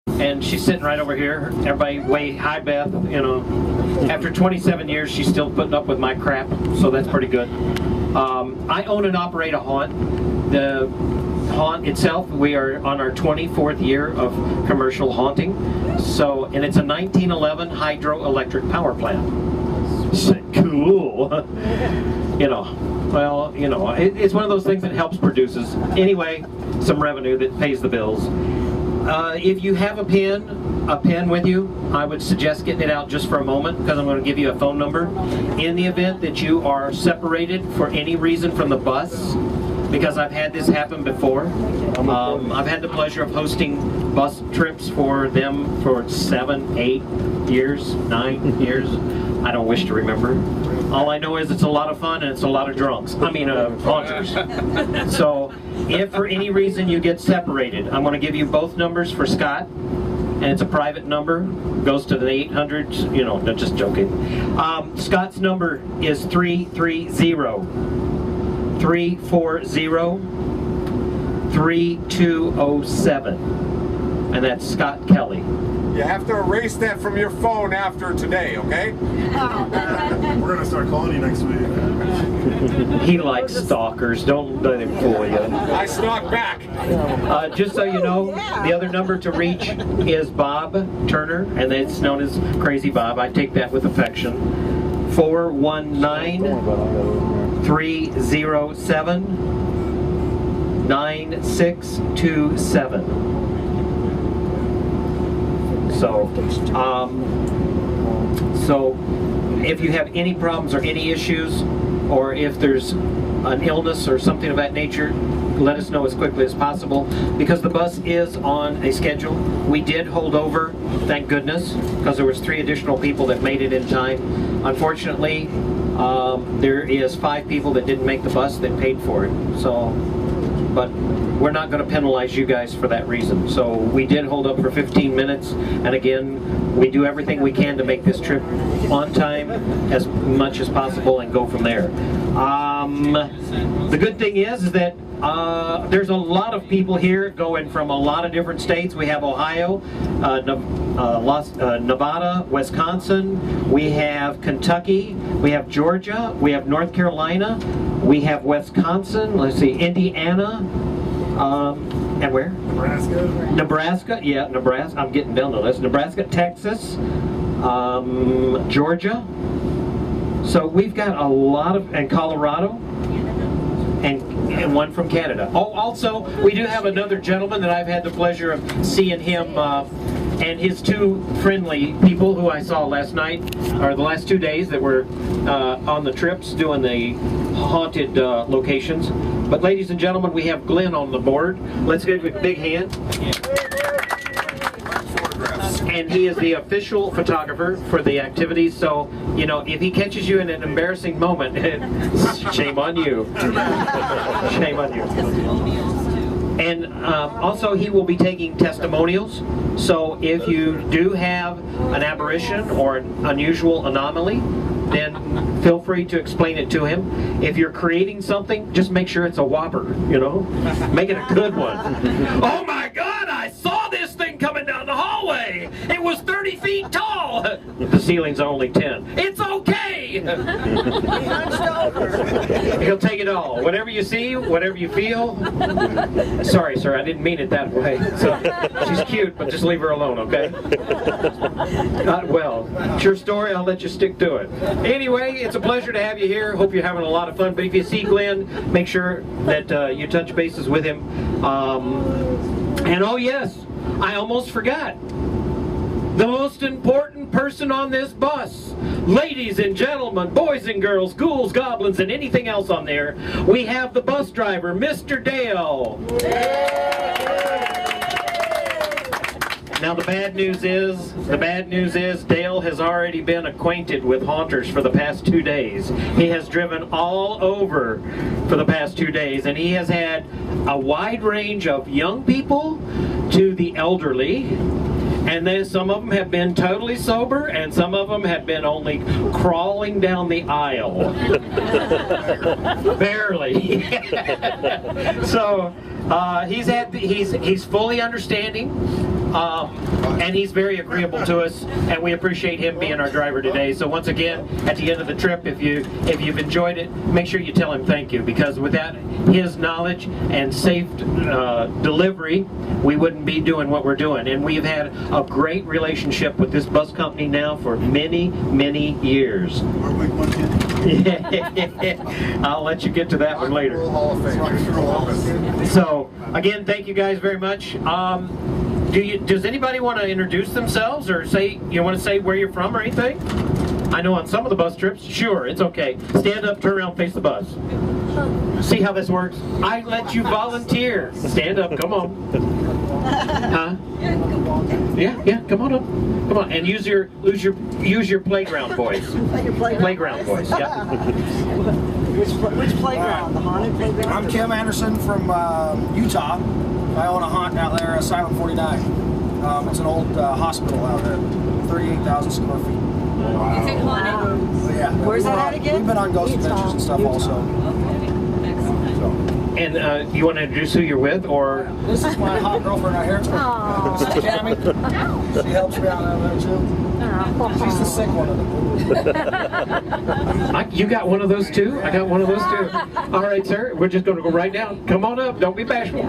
and she's sitting right over here. Everybody, wait, hi Beth. You know, after 27 years, she's still putting up with my crap, so that's pretty good. I own and operate a haunt. The haunt itself, we are on our 24th year of commercial haunting. So, and it's a 1911 hydroelectric power plant. Cool. You know, well, you know, it's one of those things that helps produces. Anyway, some revenue that pays the bills. If you have a pen with you, I would suggest getting it out just for a moment, because I'm going to give you a phone number. In the event that you are separated for any reason from the bus, because I've had this happen before. I've had the pleasure of hosting bus trips for them for 7, 8 years, 9 years. I don't wish to remember. All I know is it's a lot of fun and it's a lot of drunks. I mean, haunters. So, if for any reason you get separated, I'm going to give you both numbers for Scott, and it's a private number. Goes to the 800s. You know, no, just joking. Scott's number is 330-340-3207, and that's Scott Kelly. You have to erase that from your phone after today, okay? We're going to start calling you next week. He likes stalkers. Don't let him fool you. I stalk back. Just so you know, the other number to reach is Bob Turner, and it's known as Crazy Bob. I take that with affection. 419-307-9627. So if you have any problems or any issues, or if there's an illness or something of that nature, let us know as quickly as possible, because the bus is on a schedule. We did hold over, thank goodness, because there was 3 additional people that made it in time. Unfortunately, there is 5 people that didn't make the bus that paid for it. So, but we're not going to penalize you guys for that reason. So we did hold up for 15 minutes, and again, we do everything we can to make this trip on time as much as possible and go from there. The good thing is that there's a lot of people here going from a lot of different states. We have Ohio, Nevada, Wisconsin, we have Kentucky, we have Georgia, we have North Carolina, we have Wisconsin, let's see, Indiana, and where? Nebraska. Nebraska, yeah, Nebraska. I'm getting down to this. Nebraska, Texas, Georgia. So we've got a lot of, and Colorado, and one from Canada. Oh, also, we do have another gentleman that I've had the pleasure of seeing him and his 2 friendly people who I saw last night, or the last 2 days that were on the trips doing the haunted locations. But ladies and gentlemen, we have Glenn on the board. Let's give him a big hand. And he is the official photographer for the activities, so, you know, if he catches you in an embarrassing moment, shame on you. Shame on you. And also, he will be taking testimonials, so if you do have an aberration or an unusual anomaly, then feel free to explain it to him. If you're creating something, just make sure it's a whopper, you know? Make it a good one. Oh my God, I saw this thing coming down the hallway! It was 30 feet tall! The ceiling's only 10. It's okay! He'll take it all. Whatever you see, whatever you feel. Sorry, sir, I didn't mean it that way. So, she's cute, but just leave her alone, okay? Well, true story, I'll let you stick to it. Anyway, it's a pleasure to have you here. Hope you're having a lot of fun. But if you see Glenn, make sure that you touch bases with him. And oh yes, I almost forgot. The most important person on this bus. Ladies and gentlemen, boys and girls, ghouls, goblins, and anything else on there, we have the bus driver, Mr. Dale. Now the bad news is Dale has already been acquainted with haunters for the past 2 days. He has driven all over for the past 2 days, and he has had a wide range of young people to the elderly, and then some of them have been totally sober, and some of them have been only crawling down the aisle. Barely. So he's fully understanding. and he's very agreeable to us, and we appreciate him being our driver today. So once again, at the end of the trip, if you've enjoyed it, make sure you tell him thank you, because without his knowledge and safe delivery, we wouldn't be doing what we're doing. And we've had a great relationship with this bus company now for many, many years. I'll let you get to that one later. So again, thank you guys very much. Does anybody want to introduce themselves, or want to say where you're from or anything? I know on some of the bus trips, sure, it's okay. Stand up, turn around, face the bus. See how this works? I let you volunteer. Stand up, come on. Huh? Yeah, come on up. Come on, and use your playground voice. Playground voice, yeah. Which playground? The haunted playground? I'm Kim Anderson from Utah. I own a haunt out there, Asylum 49. It's an old hospital out there, 38,000 square feet. Wow. Is it haunted? Yeah. Where's that at again? We've been on Ghost Adventures and stuff also. And you want to introduce who you're with, or? This is my hot girlfriend right here. This is Tammy. She helps me out there too. She's the sick one of them. You got one of those too? I got one of those too. All right, sir. We're just going to go right down. Come on up. Don't be bashful.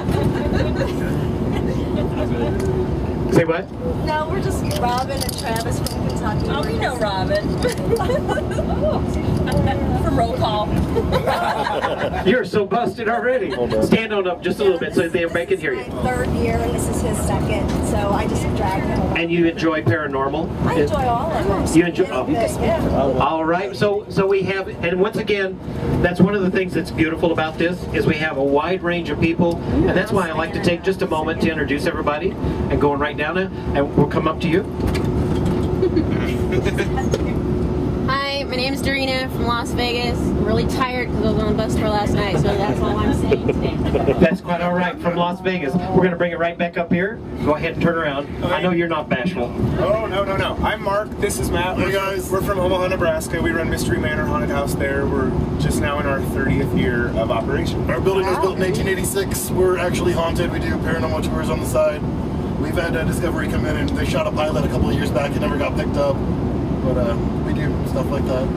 Say what? No, we're just Robin and Travis from Kentucky. Oh, we know Robin. From roll call. You're so busted already. Stand on up just a little bit so everybody can hear you. This is my third year, and this is his second, so I just dragged him along. And you enjoy paranormal? I enjoy all of them. You enjoy? Oh. All right. So we have, and once again, that's one of the things that's beautiful about this is we have a wide range of people, and that's why I like to take just a moment to introduce everybody, and going right down now, and we'll come up to you. Hi, my name is Dorina from Las Vegas. I'm really tired because I was on the bus tour last night, so that's all I'm saying today. That's quite all right. From Las Vegas. We're going to bring it right back up here. Go ahead and turn around. Okay. I know you're not bashful. Oh, no. I'm Mark. This is Matt. Hey, guys. We're from Omaha, Nebraska. We run Mystery Manor Haunted House there. We're just now in our 30th year of operation. Our building was built in 1886. We're actually haunted. We do paranormal tours on the side. We've had Discovery come in and they shot a pilot a couple of years back. It never got picked up. But we do stuff like that.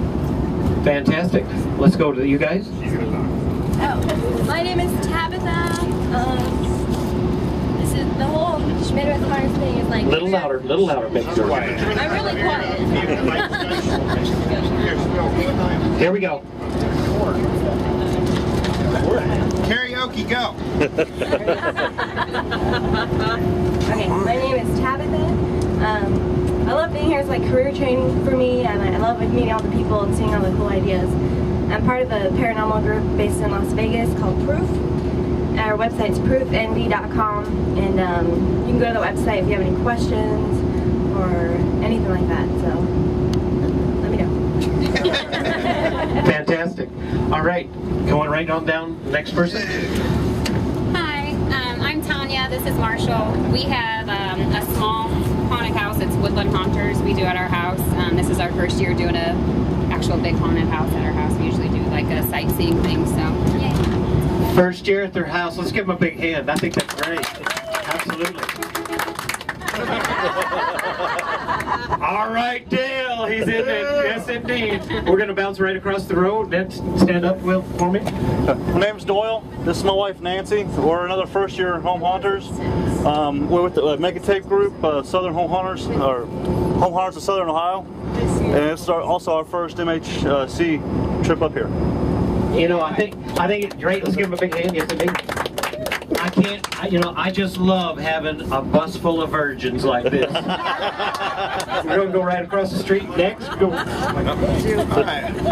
Fantastic. Let's go to you guys. Oh, my name is Tabitha. This is the whole Schmidt with Mars thing is like... Little louder, make sure. I'm really quiet. Here we go. Karaoke, go! Okay, my name is Tabitha. I love being here. It's like career training for me, and I love meeting all the people and seeing all the cool ideas. I'm part of a paranormal group based in Las Vegas called Proof. Our website's proofnv.com, and you can go to the website if you have any questions or anything like that, so let me know. Fantastic. All right, going right on down. Next person. Hi, I'm Tanya. This is Marshall. We have a small haunted house. It's Woodland Haunters. We do at our house. This is our first year doing a actual big haunted house at our house. We usually do like a sightseeing thing, so yay. First year at their house. Let's give them a big hand. I think that's great. Absolutely. All right, Dale. He's in it. Yes, indeed. We're going to bounce right across the road. Stand up, Will, for me. My name's Doyle. This is my wife, Nancy. We're another first-year home haunters. We're with the Mega Tape Group, Southern Home Hunters, or Home Hunters of Southern Ohio. And it's also our first MHC trip up here. You know, I think it's great. Let's give him a big hand. Yes, indeed. I just love having a bus full of virgins like this. We're going to go right across the street. Next, go.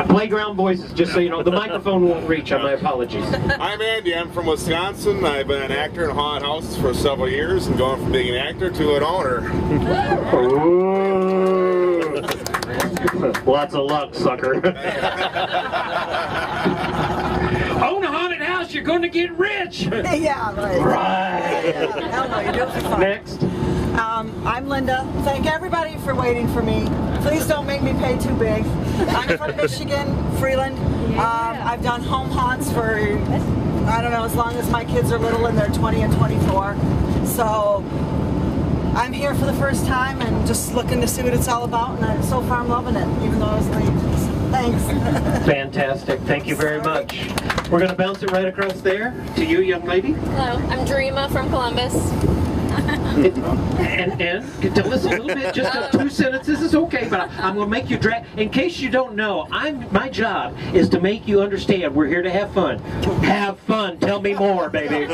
Playground voices, just so you know. The microphone won't reach, my apologies. I'm Andy. I'm from Wisconsin. I've been an actor in haunted houses for several years and going from being an actor to an owner. Ooh. Lots of luck, sucker. Own a haunted house, you're going to get rich. Yeah, right. Right. Yeah. Next. I'm Linda. Thank everybody for waiting for me. Please don't make me pay too big. I'm from Michigan, Freeland. I've done home haunts for, I don't know, as long as my kids are little and they're 20 and 24. So I'm here for the first time and just looking to see what it's all about, and so far I'm loving it, even though I was late. Thanks. Fantastic. Thank you very much. We're going to bounce it right across there to you, young lady. Hello, I'm Dreama from Columbus. And tell us a little bit, just 2 sentences is okay, but I'm going to make you drag. In case you don't know, my job is to make you understand we're here to have fun. Have fun. Tell me more, baby.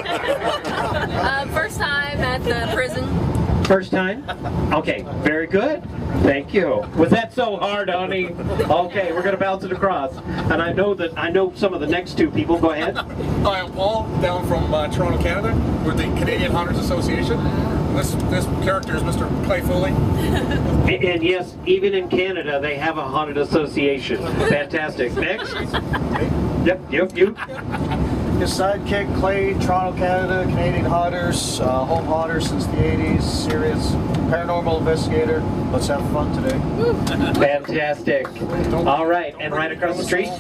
First time at the prison. First time? Okay, very good. Thank you. Was that so hard, honey? Okay, we're going to bounce it across. And I know some of the next two people. Go ahead. Hi, I'm Paul, down from Toronto, Canada, with the Canadian Hunters Association. This character is Mr. Clay Foley. And yes, even in Canada, they have a haunted association. Fantastic. Next. Yep, you. His sidekick, Clay, Toronto, Canada, Canadian Haunters, home haunters since the 80s, serious paranormal investigator. Let's have fun today. Fantastic. All right, and right across the street?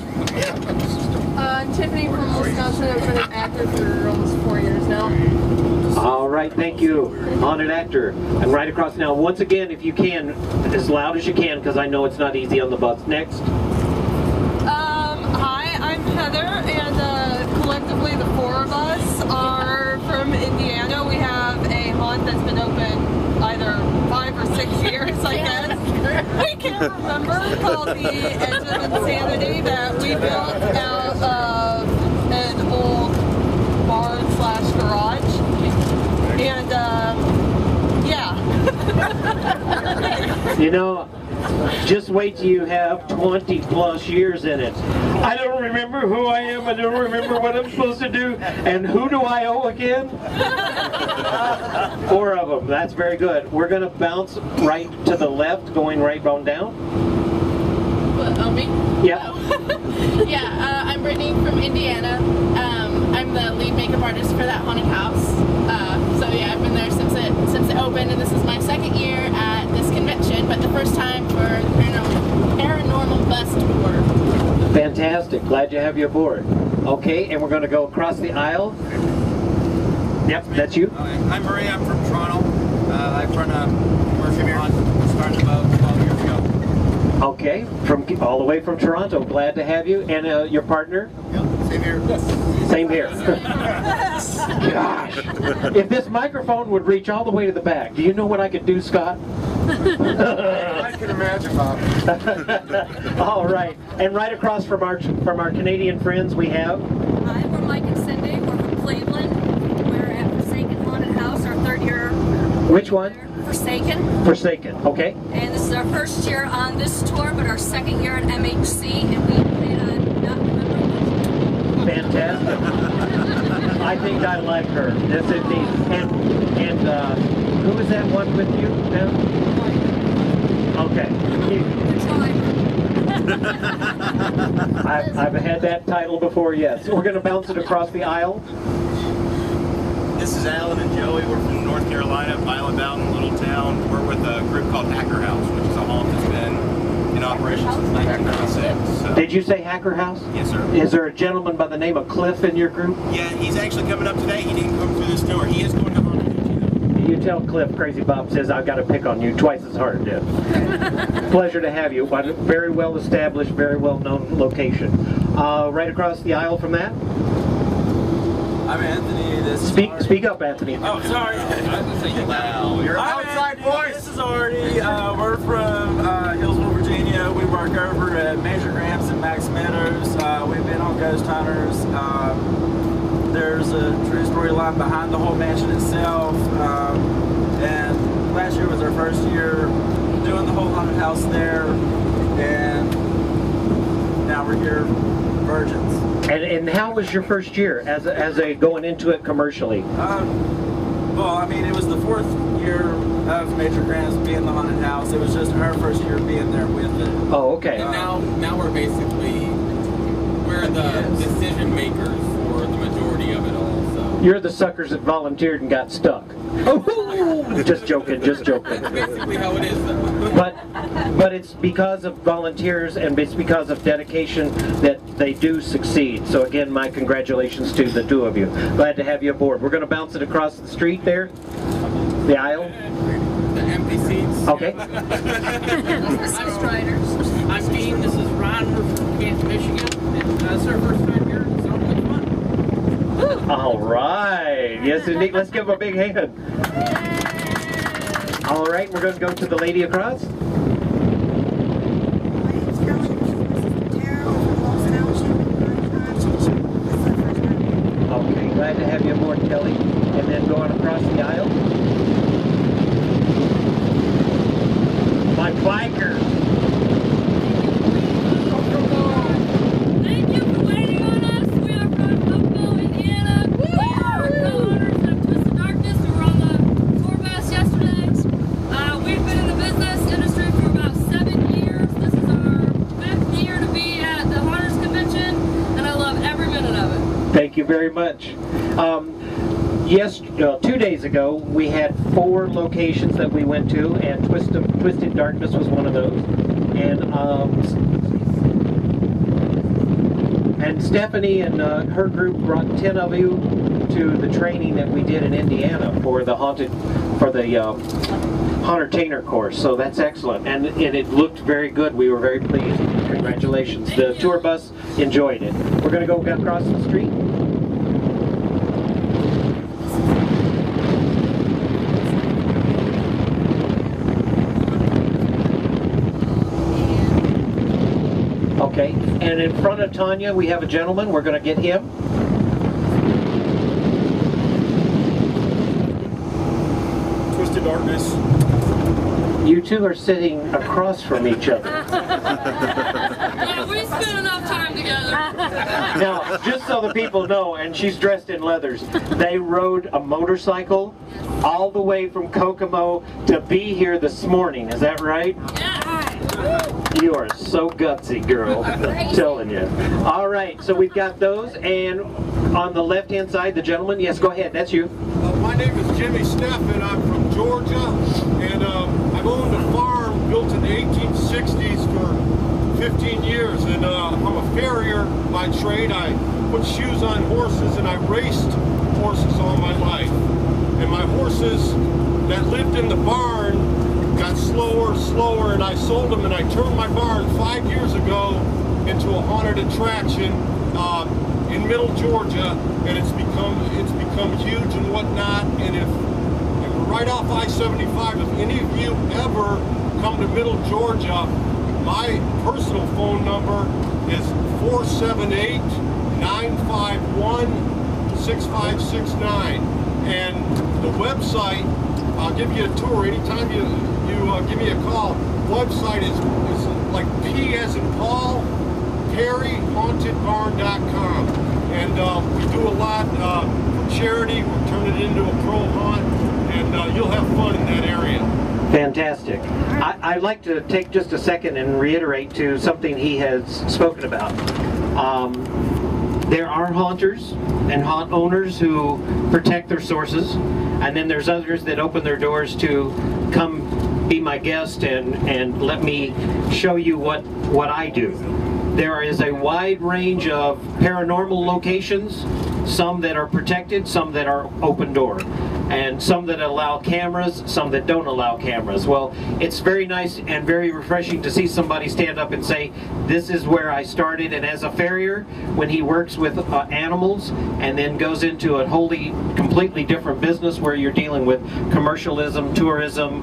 I'm Tiffany from Wisconsin. I've been an actor for almost 4 years now. All right, thank you. Haunted actor. And right across now, once again, if you can, as loud as you can, because I know it's not easy on the bus. Next. Hi, I'm Heather, and collectively the four of us are from Indiana. We have a haunt that's been open either 5 or 6 years, I guess. We can't remember, called the Edge of Insanity, that we built out of an old barn/garage. And, yeah. You know, just wait till you have 20 plus years in it. I don't remember who I am, I don't remember what I'm supposed to do, and who do I owe again? 4 of them, that's very good. We're going to bounce right to the left, going right on down. What, me? Yeah. Yeah, I'm Brittany from Indiana. I'm the lead makeup artist for that haunted house. So yeah, I've been there since it opened, and this is my 2nd year at this convention, but the first time for the Paranormal Bus Tour. Fantastic, glad to have you aboard. Okay, and we're going to go across the aisle. Yep, that's you. I'm Marie, I'm from Toronto. I run a commercial haunt, started about 12 years ago. Okay, all the way from Toronto, glad to have you. And your partner? Yeah, same here. Yes. Same here. Gosh, if this microphone would reach all the way to the back, do you know what I could do, Scott? I can imagine, Bob. All right, and right across from our Canadian friends, we have. Hi, we're Mike and Cindy. We're from Cleveland. We're at Forsaken Haunted House, our 3rd year. Which one? Forsaken. Forsaken. Okay. And this is our 1st year on this tour, but our 2nd year at MHC, and we plan on not remembering. Fantastic. I think I like her. Yes, indeed. And who is that one with you now? Okay. I've had that title before, yes. We're going to bounce it across the aisle. This is Alan and Joey. We're from North Carolina, Island Mountain, little town. We're with a group called Hacker House, which is a haunt that's been in operation since 1996. So. Did you say Hacker House? Yes, sir. Is there a gentleman by the name of Cliff in your group? Yeah, he's actually coming up today. He didn't come through this tour. He is going to haunted. You tell Cliff Crazy Bob says I've got to pick on you twice as hard, Deb. Pleasure to have you. Very well established, very well known location. Right across the aisle from that. I'm Anthony. Speak up, Anthony. Oh, sorry. You're outside voice. This is Artie. We're from Hillsville, Virginia. We work over at Major Grams and Max Meadows. We've been on Ghost Hunters. There's a true storyline behind the whole mansion itself. And last year was our 1st year doing the whole haunted house there. And now we're here, virgins. And how was your 1st year as a going into it commercially? Well, I mean, it was the 4th year of Major Grants being the haunted house. It was just our 1st year being there with it. Oh, okay. And now we're the decision makers for the majority of it all. So you're the suckers that volunteered and got stuck. Oh, just joking, just joking. That's basically how it is, though. But it's because of volunteers and it's because of dedication that they do succeed. So again, my congratulations to the 2 of you. Glad to have you aboard. We're going to bounce it across the street there, the aisle. empty seats. Okay. I'm Striders. I'm Dean. This is Ron. We're from Kansas, Michigan. And it's our first time here. It's sounding like fun. All right. Yes, indeed. Let's give him a big hand. All right, we're going to go to the lady across. Okay, glad to have you aboard, Kelly. And then going across the aisle. My biker. Thank you for waiting on us. We are from Buffalo, Indiana. We are co-owners of Twisted Darkness. We were on the tour bus yesterday. We've been in the business industry for about 7 years. This is our 5th year to be at the Haunters Convention, and I love every minute of it. Thank you very much. Yes, 2 days ago we had 4 locations that we went to, and Twisted Darkness was one of those. And Stephanie and her group brought 10 of you to the training that we did in Indiana for the Hauntertainer course. So that's excellent, and it looked very good. We were very pleased. Congratulations. The tour bus enjoyed it. We're going to go across the street. Okay, and in front of Tanya, we have a gentleman. We're going to get him. Twisted Darkness. You two are sitting across from each other. Yeah, we spent enough time together. Now, just so the people know, and she's dressed in leathers, they rode a motorcycle all the way from Kokomo to be here this morning. Is that right? Yeah. You are so gutsy, girl. I'm telling you. All right, so we've got those, and on the left-hand side, the gentleman. Yes, go ahead. That's you. My name is Jimmy Steff, and I'm from Georgia, and I've owned a farm built in the 1860s for 15 years, and I'm a farrier by trade. I put shoes on horses, and I raced horses all my life. And my horses that lived in the barn got slower, and I sold them, and I turned my barn 5 years ago into a haunted attraction in Middle Georgia, and it's become huge and whatnot. And if we're right off I-75, if any of you ever come to Middle Georgia, my personal phone number is 478-951-6569, and the website, I'll give you a tour anytime you give me a call. Website is like P as in Paul, PerryHauntedBarn.com, and we do a lot for charity. We're turning it into a pro hunt, and you'll have fun in that area. Fantastic. I'd like to take just a second and reiterate to something he has spoken about. There are haunters and haunt owners who protect their sources, and then there's others that open their doors to come be my guest and let me show you what I do. There is a wide range of paranormal locations, some that are protected, some that are open door, and some that allow cameras, some that don't allow cameras. Well, it's very nice and very refreshing to see somebody stand up and say, this is where I started. And as a farrier, when he works with animals and then goes into a completely different business where you're dealing with commercialism, tourism,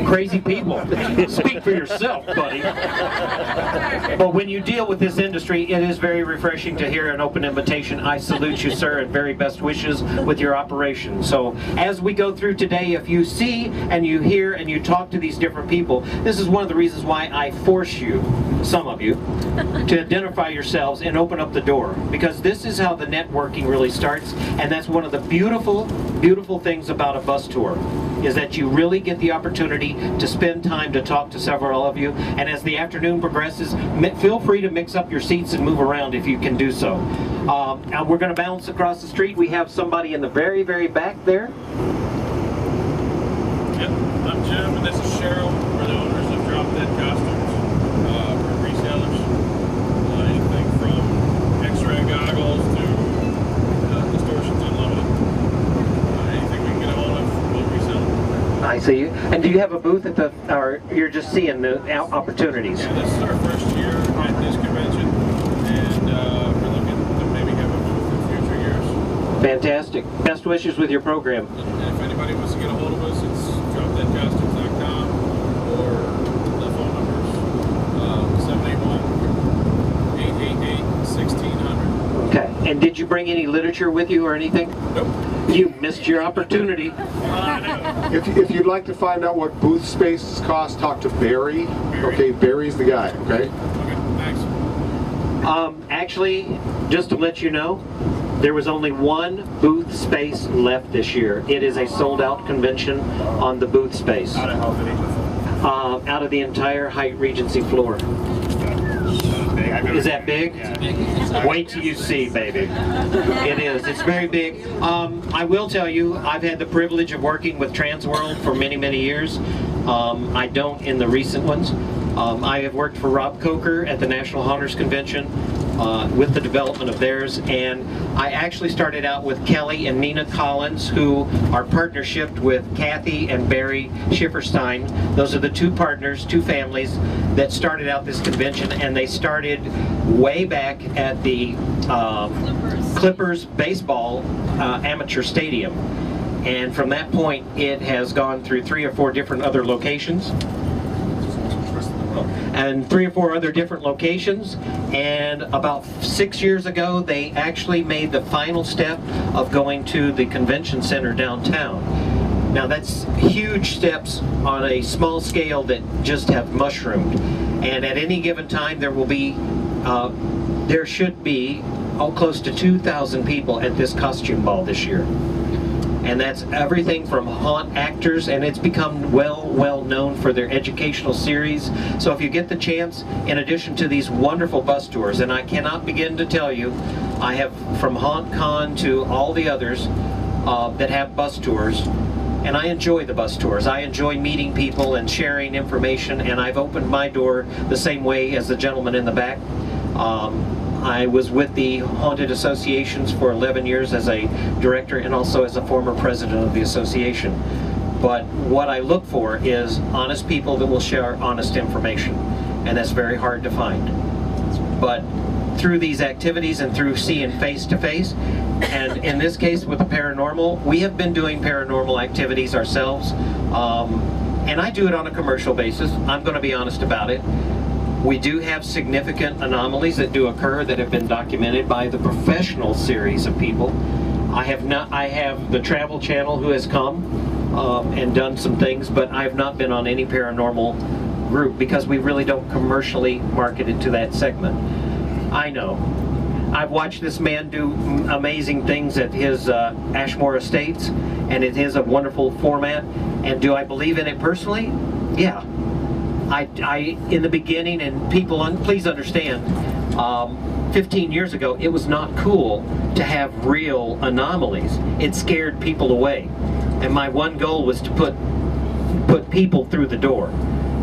crazy people. Speak for yourself, buddy. But when you deal with this industry, it is very refreshing to hear an open invitation. I salute you, sir, and very best wishes with your operation. So as we go through today, if you see and you hear and you talk to these different people, this is one of the reasons why I force you, some of you, to identify yourselves and open up the door. Because this is how the networking really starts, and that's one of the beautiful, beautiful things about a bus tour, is that you really get the opportunity to spend time to talk to several of you. And as the afternoon progresses, feel free to mix up your seats and move around if you can do so. Now we're going to bounce across the street. We have somebody in the very, very back there. Yep, I'm Jim, and this is Cheryl. We're the owners of Drop Dead Costumes. We're resellers. Anything from X-ray goggles to Distortions Unlimited. Anything we can get a hold of, we'll resell. I see. And do you have a booth at the, or you're just seeing the opportunities? Yeah, this is our first year at this convention, and we're looking to maybe have a booth in future years. Fantastic. Best wishes with your program. And if anybody wants to get a hold of us, it's dropdeadcostumes.com or the phone numbers 781-888-1600. Okay. And did you bring any literature with you or anything? Nope. You missed your opportunity. If you'd like to find out what booth spaces cost, talk to Barry. Okay, Barry's the guy, okay? Okay, thanks. Actually, just to let you know, there was only one booth space left this year. It is a sold-out convention on the booth space. Out of how many? Out of the entire Hyatt Regency floor. Is that big? Yeah. Wait till you see, baby. It is. It's very big. I will tell you, I've had the privilege of working with Transworld for many, many years. I don't in the recent ones. I have worked for Rob Coker at the National Haunters Convention with the development of theirs, and I actually started out with Kelly and Nina Collins, who are partnershiped with Kathy and Barry Schifferstein. Those are the two partners, two families that started out this convention, and they started way back at the Clippers baseball amateur stadium. And from that point, it has gone through 3 or 4 different other locations. And 3 or 4 other different locations, and about 6 years ago they actually made the final step of going to the convention center downtown. Now that's huge steps on a small scale that just have mushroomed, and at any given time there will be there should be close to 2,000 people at this costume ball this year. And that's everything from haunt actors, and it's become well known for their educational series. So if you get the chance, in addition to these wonderful bus tours, and I cannot begin to tell you, I have from Haunt Con to all the others that have bus tours, and I enjoy the bus tours. I enjoy meeting people and sharing information, and I've opened my door the same way as the gentleman in the back. I was with the Haunted Associations for 11 years as a director and also as a former president of the association. But what I look for is honest people that will share honest information, and that's very hard to find. But through these activities and through seeing face to face, and in this case with the paranormal, we have been doing paranormal activities ourselves, and I do it on a commercial basis. I'm going to be honest about it. We do have significant anomalies that do occur that have been documented by the professional series of people. I have the Travel Channel who has come and done some things, but I have not been on any paranormal group because we really don't commercially market it to that segment. I know. I've watched this man do amazing things at his Ashmore Estates, and it is a wonderful format. And do I believe in it personally? Yeah. I in the beginning, and people, please understand, 15 years ago, it was not cool to have real anomalies. It scared people away. And my one goal was to put people through the door.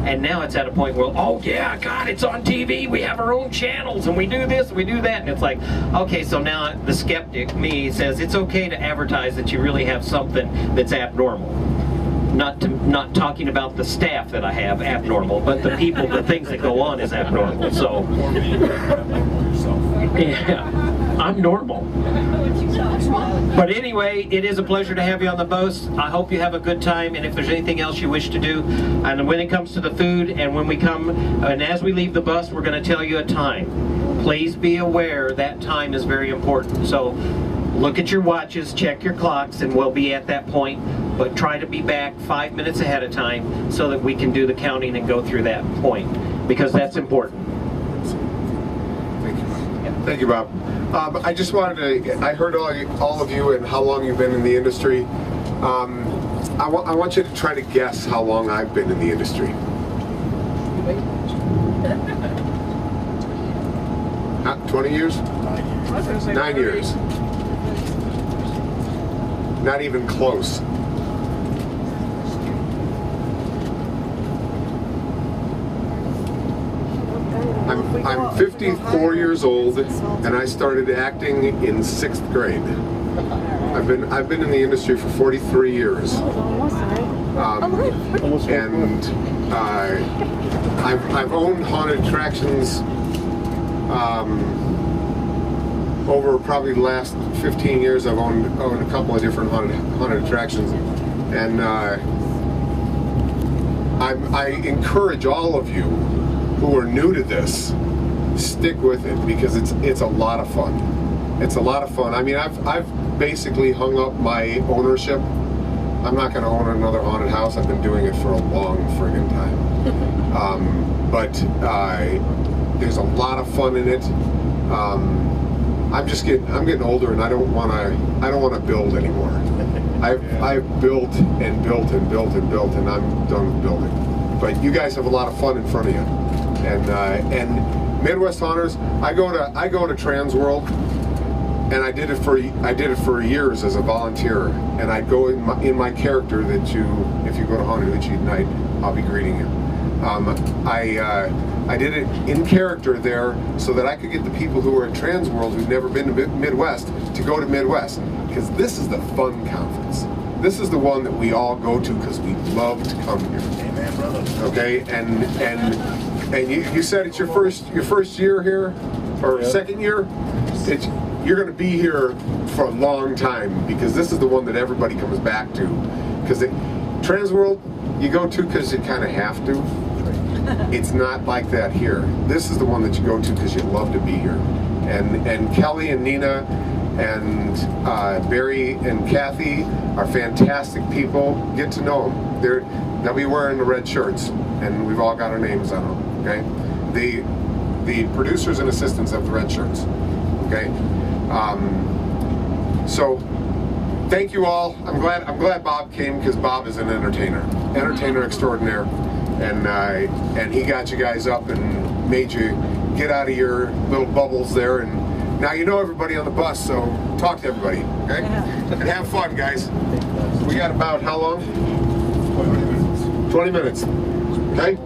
And now it's at a point where, oh yeah, God, it's on TV, we have our own channels, and we do this, we do that, and it's like, okay, so now the skeptic, me, says it's okay to advertise that you really have something that's abnormal. Not talking about the staff that I have abnormal, but the people, the things that go on is abnormal. So, yeah, I'm normal. But anyway, it is a pleasure to have you on the bus. I hope you have a good time, and if there's anything else you wish to do, and when it comes to the food, and when we come, and as we leave the bus, we're going to tell you a time. Please be aware that time is very important. So look at your watches, check your clocks, and we'll be at that point. But try to be back 5 minutes ahead of time so that we can do the counting and go through that point, because that's important. Thank you. Thank you, Bob. I just wanted to, I heard all of you and how long you've been in the industry. I want you to try to guess how long I've been in the industry. 20 years? 9 years. Not even close. I'm 54 years old, and I started acting in 6th grade. I've been in the industry for 43 years. And I've owned haunted attractions over probably the last 15 years. I've owned a couple of different haunted attractions, and I encourage all of you who are new to this, stick with it, because it's a lot of fun. It's a lot of fun. I mean, I've basically hung up my ownership. I'm not going to own another haunted house. I've been doing it for a long friggin' time. But there's a lot of fun in it. I'm getting older, and I don't want to build anymore. I've built and built and built and built, and I'm done with building. But you guys have a lot of fun in front of you. And Midwest Haunters, I go to Trans World, and I did it for years as a volunteer. And I'd go in my character that if you go to Haunted Hoochie tonight, I'll be greeting you. I did it in character there so that I could get the people who are at Trans World who've never been to Midwest to go to Midwest, because this is the fun conference. This is the one that we all go to because we love to come here. Amen, brother. Okay, and you said it's your first year here, or second year. You're going to be here for a long time, because this is the one that everybody comes back to. Because Trans World, you go to because you kind of have to. It's not like that here. This is the one that you go to because you love to be here. And Kelly and Nina and Barry and Kathy are fantastic people. Get to know them. They'll be wearing the red shirts, and we've all got our names on them. Okay, the producers and assistants have the red shirts. Okay, so thank you all. I'm glad Bob came, because Bob is an entertainer extraordinaire, and he got you guys up and made you get out of your little bubbles there, and now you know everybody on the bus, so talk to everybody, okay? And have fun, guys. We got about how long? 20 minutes. 20 minutes. Okay?